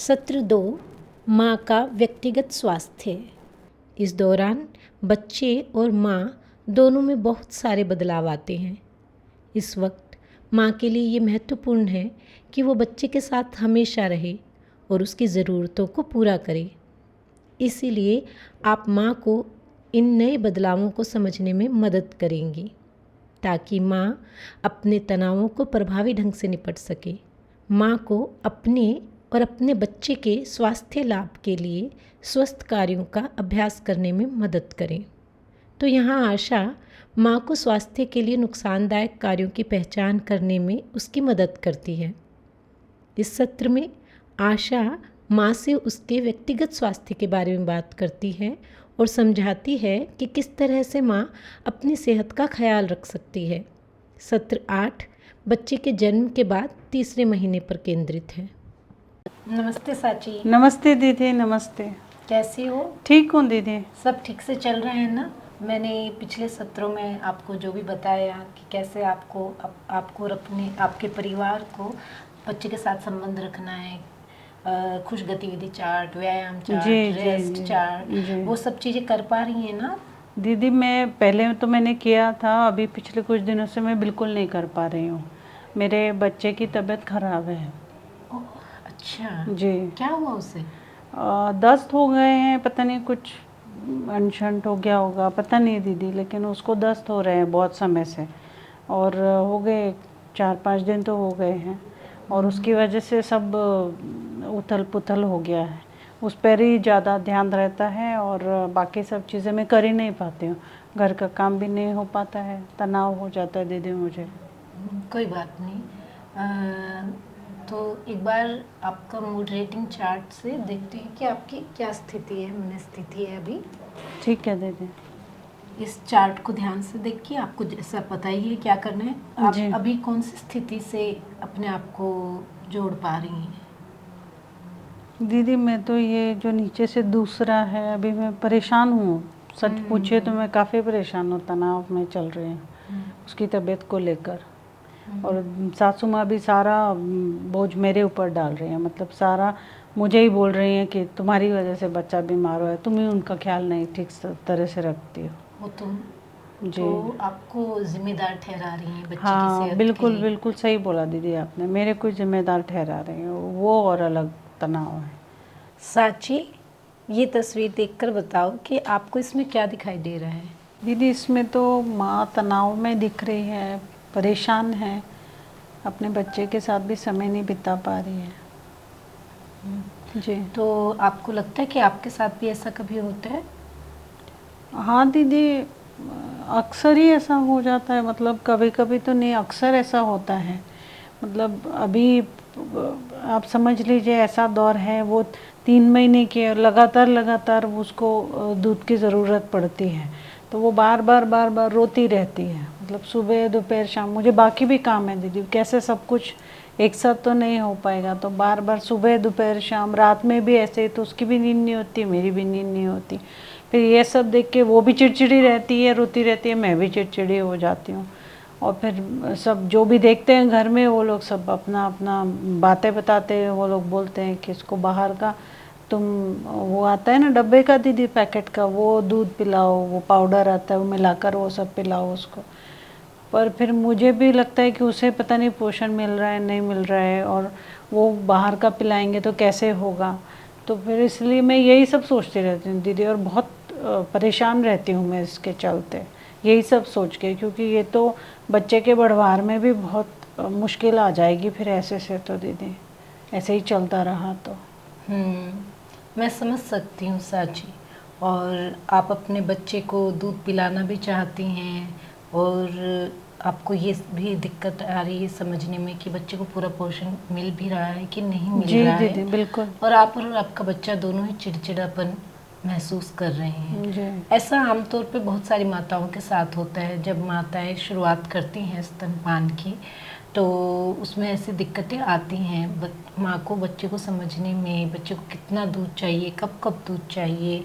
सत्र 2 माँ का व्यक्तिगत स्वास्थ्य। इस दौरान बच्चे और माँ दोनों में बहुत सारे बदलाव आते हैं। इस वक्त माँ के लिए ये महत्वपूर्ण है कि वो बच्चे के साथ हमेशा रहे और उसकी ज़रूरतों को पूरा करे। इसीलिए आप माँ को इन नए बदलावों को समझने में मदद करेंगी ताकि माँ अपने तनावों को प्रभावी ढंग से निपट सके। माँ को अपने और अपने बच्चे के स्वास्थ्य लाभ के लिए स्वस्थ कार्यों का अभ्यास करने में मदद करें। तो यहाँ आशा माँ को स्वास्थ्य के लिए नुकसानदायक कार्यों की पहचान करने में उसकी मदद करती है। इस सत्र में आशा माँ से उसके व्यक्तिगत स्वास्थ्य के बारे में बात करती है और समझाती है कि किस तरह से माँ अपनी सेहत का ख्याल रख सकती है। सत्र 8 बच्चे के जन्म के बाद तीसरे महीने पर केंद्रित है। नमस्ते साची। नमस्ते दीदी। नमस्ते। कैसी हो? ठीक हूँ दीदी। सब ठीक से चल रहे हैं ना? मैंने पिछले सत्रों में आपको जो भी बताया कि कैसे आपको और अपने आपके परिवार को बच्चे के साथ संबंध रखना है, खुश गतिविधि चार्ट, व्यायाम चार्ट, रेस्ट चार्ट, वो सब चीज़ें कर पा रही हैं ना दीदी? मैं पहले तो मैंने किया था, अभी पिछले कुछ दिनों से मैं बिल्कुल नहीं कर पा रही हूँ। मेरे बच्चे की तबीयत खराब है। अच्छा जी। क्या हुआ उसे? दस्त हो गए हैं, पता नहीं कुछ अनशंट हो गया होगा, पता नहीं दीदी, लेकिन उसको दस्त हो रहे हैं बहुत समय से और हो गए 4-5 दिन तो हो गए हैं और उसकी वजह से सब उथल पुथल हो गया है। उस पर ही ज़्यादा ध्यान रहता है और बाकी सब चीज़ें मैं कर ही नहीं पाती हूँ। घर का काम भी नहीं हो पाता है, तनाव हो जाता है दीदी मुझे। कोई बात नहीं। तो एक बार आपका मूड रेटिंग चार्ट से देखते हैं कि आपकी क्या स्थिति है, मन स्थिति है अभी। ठीक है दीदी। इस चार्ट को ध्यान से देखिए, आपको जैसा पता ही है क्या करना है। आप अभी कौन सी स्थिति से अपने आप को जोड़ पा रही हैं? दीदी मैं तो ये जो नीचे से दूसरा है, अभी मैं परेशान हूँ। सच पूछे तो मैं काफ़ी परेशान हूँ, तनाव में चल रही हूँ उसकी तबीयत को लेकर। और सासू माँ भी सारा बोझ मेरे ऊपर डाल रही हैं, मतलब सारा मुझे ही बोल रही हैं कि तुम्हारी वजह से बच्चा बीमार हुआ है, तुम ही उनका ख्याल नहीं ठीक तरह से रखती हो। वो तुम जी। तो आपको जिम्मेदार ठहरा रही हैं बच्चे की हाँ सेहत बिल्कुल के लिए। बिल्कुल सही बोला दीदी आपने, मेरे को जिम्मेदार ठहरा रही हैं वो, और अलग तनाव है। साची, ये तस्वीर देखकर बताओ कि आपको इसमें क्या दिखाई दे रहा है? दीदी इसमें तो माँ तनाव में दिख रही है, परेशान है, अपने बच्चे के साथ भी समय नहीं बिता पा रही है। जी। तो आपको लगता है कि आपके साथ भी ऐसा कभी होता है? हाँ दीदी, अक्सर ही ऐसा हो जाता है, मतलब कभी कभी तो नहीं, अक्सर ऐसा होता है। मतलब अभी आप समझ लीजिए ऐसा दौर है, वो 3 महीने के लगातार उसको दूध की ज़रूरत पड़ती है, तो वो बार बार रोती रहती है। मतलब सुबह दोपहर शाम, मुझे बाकी भी काम है दीदी, कैसे सब कुछ एक साथ तो नहीं हो पाएगा, तो बार बार सुबह दोपहर शाम, रात में भी ऐसे, तो उसकी भी नींद नहीं होती, मेरी भी नींद नहीं होती। फिर ये सब देख के वो भी चिड़चिड़ी रहती है, रोती रहती है, मैं भी चिड़चिड़ी हो जाती हूँ। और फिर सब जो भी देखते हैं घर में, वो लोग सब अपना अपना बातें बताते हैं। वो लोग बोलते हैं कि इसको बाहर का तुम, वो आता है ना डब्बे का दीदी, पैकेट का, वो दूध पिलाओ, वो पाउडर आता है वो मिलाकर वो सब पिलाओ उसको। पर फिर मुझे भी लगता है कि उसे पता नहीं पोषण मिल रहा है नहीं मिल रहा है, और वो बाहर का पिलाएंगे तो कैसे होगा। तो फिर इसलिए मैं यही सब सोचती रहती हूँ दीदी, और बहुत परेशान रहती हूँ मैं इसके चलते, यही सब सोच के, क्योंकि ये तो बच्चे के बढ़वार में भी बहुत मुश्किल आ जाएगी फिर ऐसे से, तो दीदी ऐसे ही चलता रहा तो। मैं समझ सकती हूँ साची। और आप अपने बच्चे को दूध पिलाना भी चाहती हैं और आपको ये भी दिक्कत आ रही है समझने में कि बच्चे को पूरा पोषण मिल भी रहा है कि नहीं मिल जी रहा है। दीदी बिल्कुल। और आप और आपका बच्चा दोनों ही चिड़चिड़ापन महसूस कर रहे हैं। जी। ऐसा आमतौर पे बहुत सारी माताओं के साथ होता है। जब माताएं शुरुआत करती हैं स्तनपान की, तो उसमें ऐसी दिक्कतें आती हैं माँ को बच्चे को समझने में, बच्चे को कितना दूध चाहिए, कब कब दूध चाहिए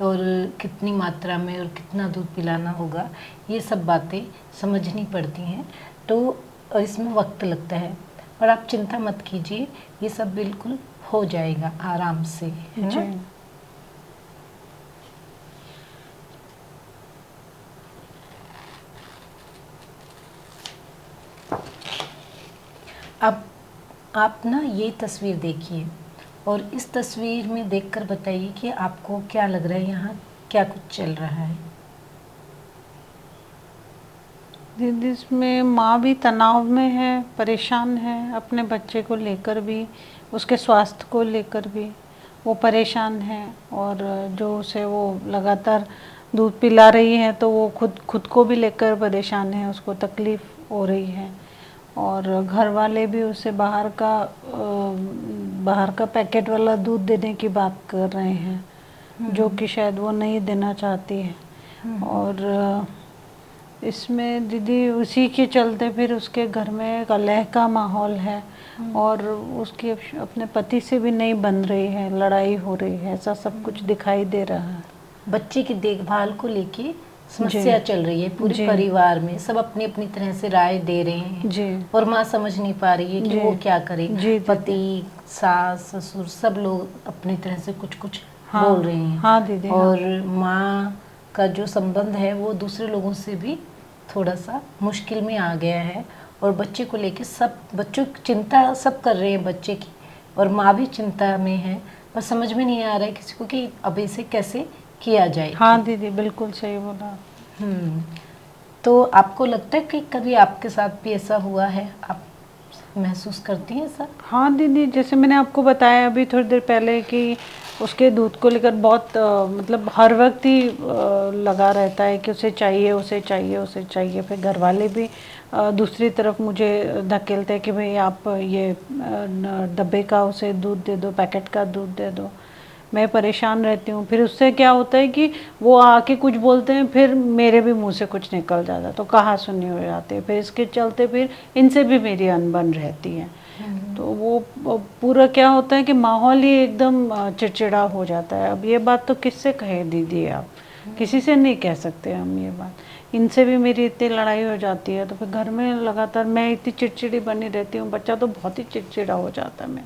और कितनी मात्रा में और कितना दूध पिलाना होगा, ये सब बातें समझनी पड़ती हैं। तो इसमें वक्त लगता है, पर आप चिंता मत कीजिए, ये सब बिल्कुल हो जाएगा आराम से, है ना? जी। अब आप ना ये तस्वीर देखिए और इस तस्वीर में देखकर बताइए कि आपको क्या लग रहा है, यहाँ क्या कुछ चल रहा है। दीदी इसमें माँ भी तनाव में है, परेशान है, अपने बच्चे को लेकर भी, उसके स्वास्थ्य को लेकर भी वो परेशान है। और जो उसे वो लगातार दूध पिला रही है तो वो खुद को भी लेकर परेशान है, उसको तकलीफ़ हो रही है। और घर वाले भी उसे बाहर का पैकेट वाला दूध देने की बात कर रहे हैं, जो कि शायद वो नहीं देना चाहती है। और इसमें दीदी उसी के चलते फिर उसके घर में कलह का माहौल है और उसकी अपने पति से भी नहीं बन रही है, लड़ाई हो रही है, ऐसा सब कुछ दिखाई दे रहा है। बच्चे की देखभाल को लेके समस्या चल रही है पूरे परिवार में, सब अपनी अपनी तरह से राय दे रहे हैं जी। और माँ समझ नहीं पा रही है कि वो क्या करे। पति, सास, ससुर सब लोग अपनी तरह से कुछ कुछ बोल रहे हैं। हाँ दीदी। और माँ का जो संबंध है वो दूसरे लोगों से भी थोड़ा सा मुश्किल में आ गया है। और बच्चे को लेके सब बच्चों की चिंता सब कर रहे हैं बच्चे की, और माँ भी चिंता में है, पर समझ में नहीं आ रहा है किसी को कि अब इसे कैसे किया जाए। हाँ दीदी बिल्कुल सही बोला। तो आपको लगता है कि कभी आपके साथ भी ऐसा हुआ है, आप महसूस करती हैं ऐसा? हाँ दीदी, जैसे मैंने आपको बताया अभी थोड़ी देर पहले कि उसके दूध को लेकर बहुत मतलब हर वक्त ही लगा रहता है कि उसे चाहिए उसे चाहिए उसे चाहिए। फिर घर वाले भी दूसरी तरफ मुझे धकेलते हैं कि भाई आप ये डब्बे का उसे दूध दे दो, पैकेट का दूध दे दो। मैं परेशान रहती हूँ। फिर उससे क्या होता है कि वो आके कुछ बोलते हैं, फिर मेरे भी मुंह से कुछ निकल जाता है, तो कहा सुनी हो जाती है। फिर इसके चलते फिर इनसे भी मेरी अनबन रहती है। तो वो पूरा क्या होता है कि माहौल ही एकदम चिड़चिड़ा हो जाता है। अब ये बात तो किससे कहे दीदी, आप किसी से नहीं कह सकते हम ये बात। इनसे भी मेरी इतनी लड़ाई हो जाती है, तो फिर घर में लगातार मैं इतनी चिड़चिड़ी बनी रहती हूँ, बच्चा तो बहुत ही चिड़चिड़ा हो जाता है। मैं